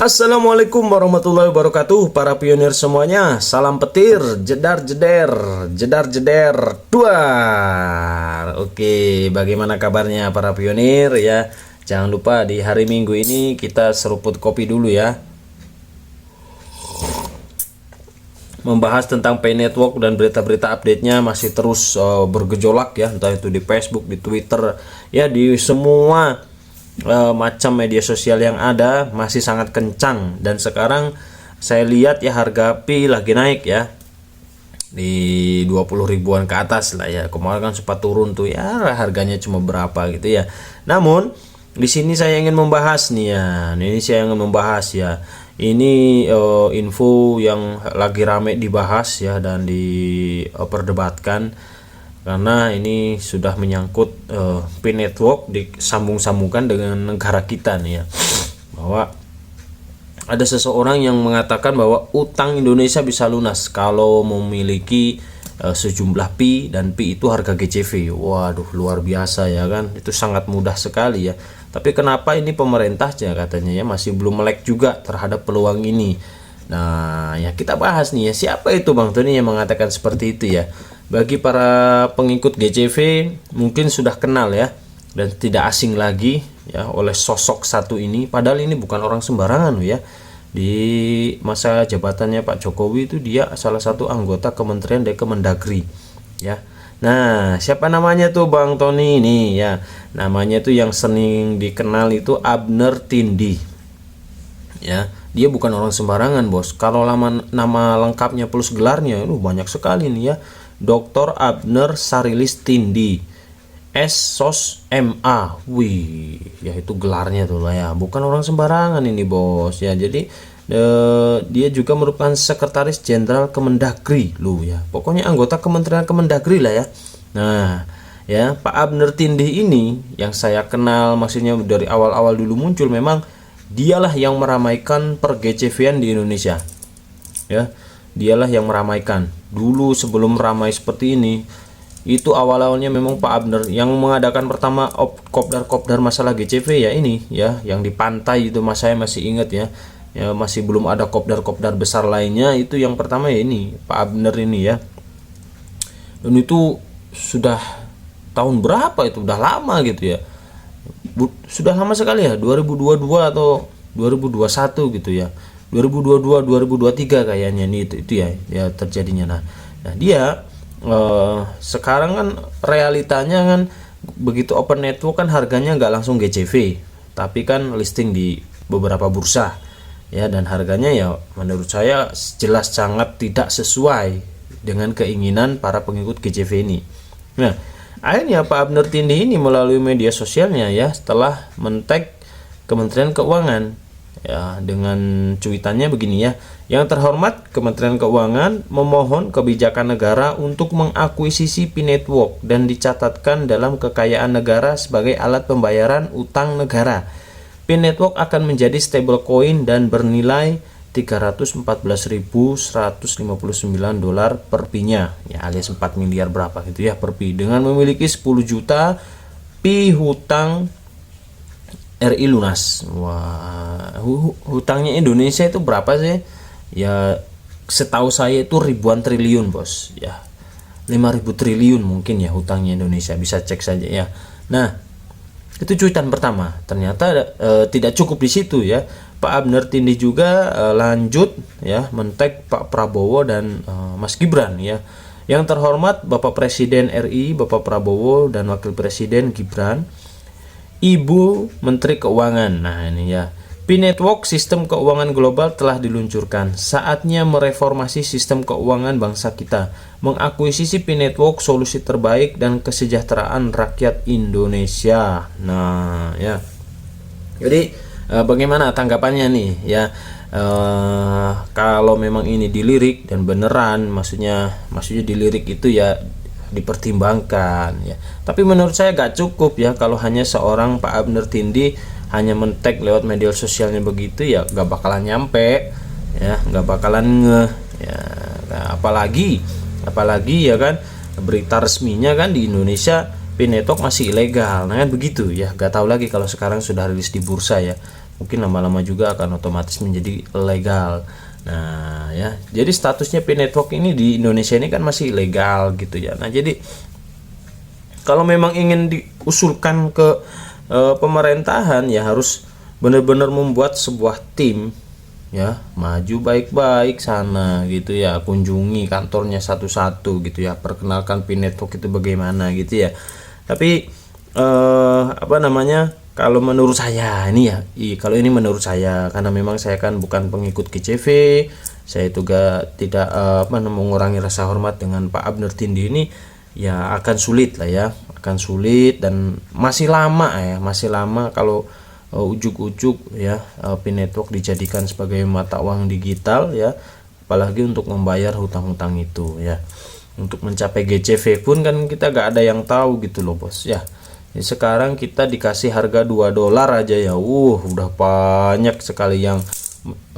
Assalamualaikum warahmatullahi wabarakatuh, para pionir semuanya. Salam petir, jedar jeder duar. Oke, bagaimana kabarnya para pionir ya? Jangan lupa di hari Minggu ini kita seruput kopi dulu ya. Membahas tentang Pay Network dan berita-berita update-nya masih terus bergejolak ya, entah itu di Facebook, di Twitter, ya di semua macam media sosial yang ada masih sangat kencang. Dan sekarang saya lihat ya harga Pi lagi naik ya, di 20 ribuan ke atas lah ya. Kemarin kan sempat turun tuh ya, harganya cuma berapa gitu ya. Namun di sini saya ingin membahas nih ya, ini info yang lagi rame dibahas ya dan diperdebatkan, karena ini sudah menyangkut Pay Network disambung-sambungkan dengan negara kita nih ya, bahwa ada seseorang yang mengatakan bahwa utang Indonesia bisa lunas kalau memiliki sejumlah Pi, dan Pi itu harga GCV. Waduh, luar biasa ya kan, itu sangat mudah sekali ya. Tapi kenapa ini pemerintah ya katanya ya masih belum melek juga terhadap peluang ini. Nah ya, kita bahas nih ya, siapa itu Bang Tony yang mengatakan seperti itu ya. Bagi para pengikut GCV mungkin sudah kenal ya, dan tidak asing lagi ya oleh sosok satu ini. Padahal ini bukan orang sembarangan loh ya. Di masa jabatannya Pak Jokowi itu dia salah satu anggota Kementerian Kemendagri ya. Nah, siapa namanya tuh Bang Tony ini ya? Namanya tuh yang sering dikenal itu Abner Tindi. Ya, dia bukan orang sembarangan, Bos. Kalau nama lengkapnya plus gelarnya itu banyak sekali nih ya. Dr. Abner Sarilis Tindi, SSOS MA. Wih, ya itu gelarnya tuh lah ya. Bukan orang sembarangan ini, Bos. Ya, jadi dia juga merupakan sekretaris jenderal Kemendagri lu ya. Pokoknya anggota Kementerian Kemendagri lah ya. Nah, ya Pak Abner Tindi ini yang saya kenal, maksudnya dari awal-awal dulu muncul, memang dialah yang meramaikan per GCV-an di Indonesia. Ya, dialah yang meramaikan. Dulu sebelum ramai seperti ini, itu awal-awalnya memang Pak Abner yang mengadakan pertama kopdar masalah GCV ya, ini ya, yang di pantai itu, saya masih ingat ya. Ya, masih belum ada kopdar besar lainnya, itu yang pertama ya ini Pak Abner ini ya. Dan itu sudah tahun berapa itu, udah lama gitu ya, sudah lama sekali ya, 2022 atau 2021 gitu ya, 2022 2023 kayaknya nih itu ya terjadinya. Nah dia sekarang kan realitanya kan begitu open network kan harganya nggak langsung GCV, tapi kan listing di beberapa bursa ya, dan harganya ya menurut saya jelas sangat tidak sesuai dengan keinginan para pengikut GCV ini. Nah, akhirnya Pak Abner Tindi ini melalui media sosialnya ya, setelah men-tag Kementerian Keuangan ya, dengan cuitannya begini ya. Yang terhormat, Kementerian Keuangan memohon kebijakan negara untuk mengakuisisi Pay Network dan dicatatkan dalam kekayaan negara sebagai alat pembayaran utang negara. Pay Network akan menjadi stablecoin dan bernilai 314.159 dolar per Pi-nya ya, alias 4 miliar berapa gitu ya per Pi, dengan memiliki 10 juta Pi hutang RI lunas. Wah, hutangnya Indonesia itu berapa sih ya? Setahu saya itu ribuan triliun, Bos ya, 5.000 triliun mungkin ya hutangnya Indonesia, bisa cek saja ya. Nah, itu cuitan pertama. Ternyata tidak cukup di situ ya. Pak Abner Tindi juga lanjut ya men-tag Pak Prabowo dan Mas Gibran ya. Yang terhormat Bapak Presiden RI Bapak Prabowo dan Wakil Presiden Gibran, Ibu Menteri Keuangan. Nah ini ya, Pay Network sistem keuangan global telah diluncurkan. Saatnya mereformasi sistem keuangan bangsa kita. Mengakuisisi Pay Network solusi terbaik dan kesejahteraan rakyat Indonesia. Nah ya, jadi bagaimana tanggapannya nih ya? Kalau memang ini dilirik dan beneran, maksudnya dilirik itu ya dipertimbangkan ya. Tapi menurut saya gak cukup ya kalau hanya seorang Pak Abner Tindi hanya men-tag lewat media sosialnya begitu ya, gak bakalan nyampe ya, gak bakalan ngeh ya. Nah, apalagi ya kan, berita resminya kan di Indonesia Pay Network masih ilegal. Nah kan begitu ya, gak tahu lagi kalau sekarang sudah rilis di bursa ya. mungkin lama-lama juga akan otomatis menjadi legal. Nah ya, jadi statusnya P-Network ini di Indonesia ini kan masih ilegal gitu ya. Nah jadi kalau memang ingin diusulkan ke pemerintahan ya harus benar-benar membuat sebuah tim ya, maju baik-baik sana gitu ya, kunjungi kantornya satu-satu gitu ya, perkenalkan P-Network itu bagaimana gitu ya. Tapi apa namanya, kalau menurut saya ini ya, kalau ini menurut saya, karena memang saya kan bukan pengikut GCV, saya juga tidak mengurangi rasa hormat dengan Pak Abner Tindi ini, ya akan sulit lah ya, akan sulit dan masih lama ya, masih lama kalau ujuk-ujuk ya P-Network dijadikan sebagai mata uang digital ya, apalagi untuk membayar hutang-hutang itu ya. Untuk mencapai GCV pun kan kita gak ada yang tahu gitu loh bos ya. Jadi sekarang kita dikasih harga $2 aja ya, udah banyak sekali yang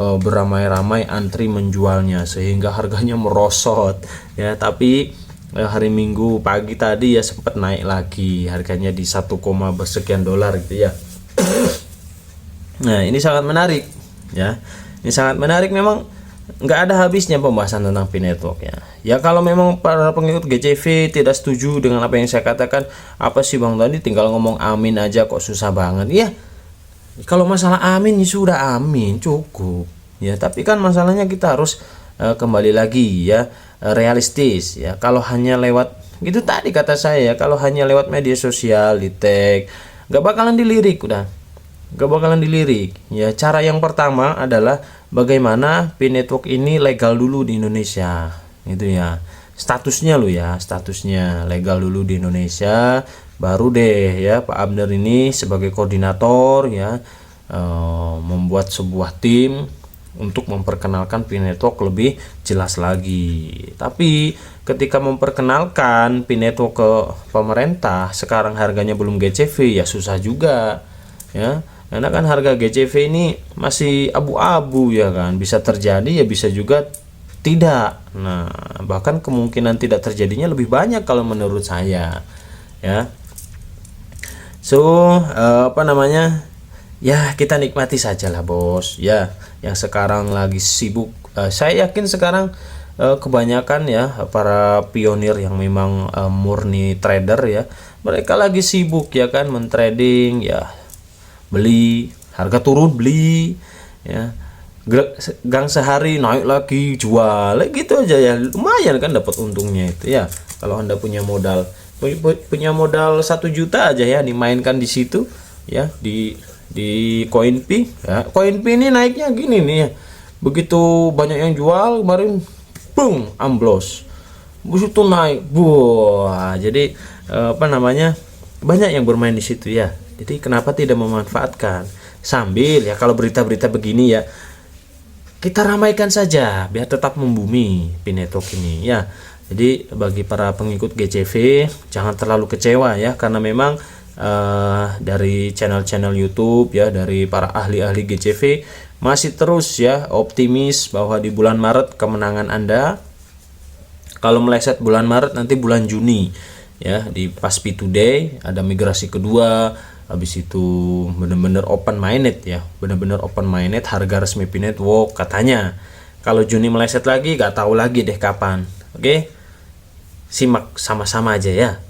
beramai-ramai antri menjualnya sehingga harganya merosot ya. Tapi hari Minggu pagi tadi ya sempat naik lagi harganya di 1, bersekian dolar gitu ya. Nah ini sangat menarik ya, ini sangat menarik, memang nggak ada habisnya pembahasan tentang P-Network ya. Ya kalau memang para pengikut GCV tidak setuju dengan apa yang saya katakan, apa sih Bang Tadi tinggal ngomong amin aja kok susah banget ya. Kalau masalah amin ya sudah amin cukup ya, tapi kan masalahnya kita harus kembali lagi ya, realistis ya. Kalau hanya lewat gitu tadi kata saya, kalau hanya lewat media sosial di tag nggak bakalan dilirik, gak bakalan dilirik ya. Cara yang pertama adalah bagaimana P-Network ini legal dulu di Indonesia gitu ya, statusnya lo ya, statusnya legal dulu di Indonesia, baru deh ya Pak Abner ini sebagai koordinator ya membuat sebuah tim untuk memperkenalkan P-Network lebih jelas lagi. Tapi ketika memperkenalkan P-Network ke pemerintah, sekarang harganya belum GCV ya susah juga ya, karena kan harga GCV ini masih abu-abu ya kan, bisa terjadi ya bisa juga tidak. Nah bahkan kemungkinan tidak terjadinya lebih banyak kalau menurut saya ya. So apa namanya ya, kita nikmati saja lah bos ya, yang sekarang lagi sibuk. Saya yakin sekarang kebanyakan ya para pionir yang memang murni trader ya, mereka lagi sibuk ya kan, mentrading ya, beli, harga turun beli ya, gang sehari naik lagi jual gitu aja ya, lumayan kan dapat untungnya itu ya. Kalau Anda punya modal 1 juta aja ya, dimainkan di situ ya, di CoinP ya. CoinP ini naiknya gini nih ya, begitu banyak yang jual kemarin bung amblos, itu naik buah. Jadi apa namanya, banyak yang bermain di situ ya. Jadi kenapa tidak memanfaatkan sambil ya, kalau berita-berita begini ya kita ramaikan saja biar tetap membumi P-Network ini ya. Jadi bagi para pengikut GCV jangan terlalu kecewa ya, karena memang dari channel-channel YouTube ya, dari para ahli-ahli GCV masih terus ya optimis bahwa di bulan Maret kemenangan Anda. Kalau meleset bulan Maret, nanti bulan Juni ya di Paspi Today ada migrasi kedua. Habis itu benar-benar open minded ya, benar-benar open minded harga resmi P-Network katanya. Kalau Juni meleset lagi gak tahu lagi deh kapan. Oke, simak sama-sama aja ya.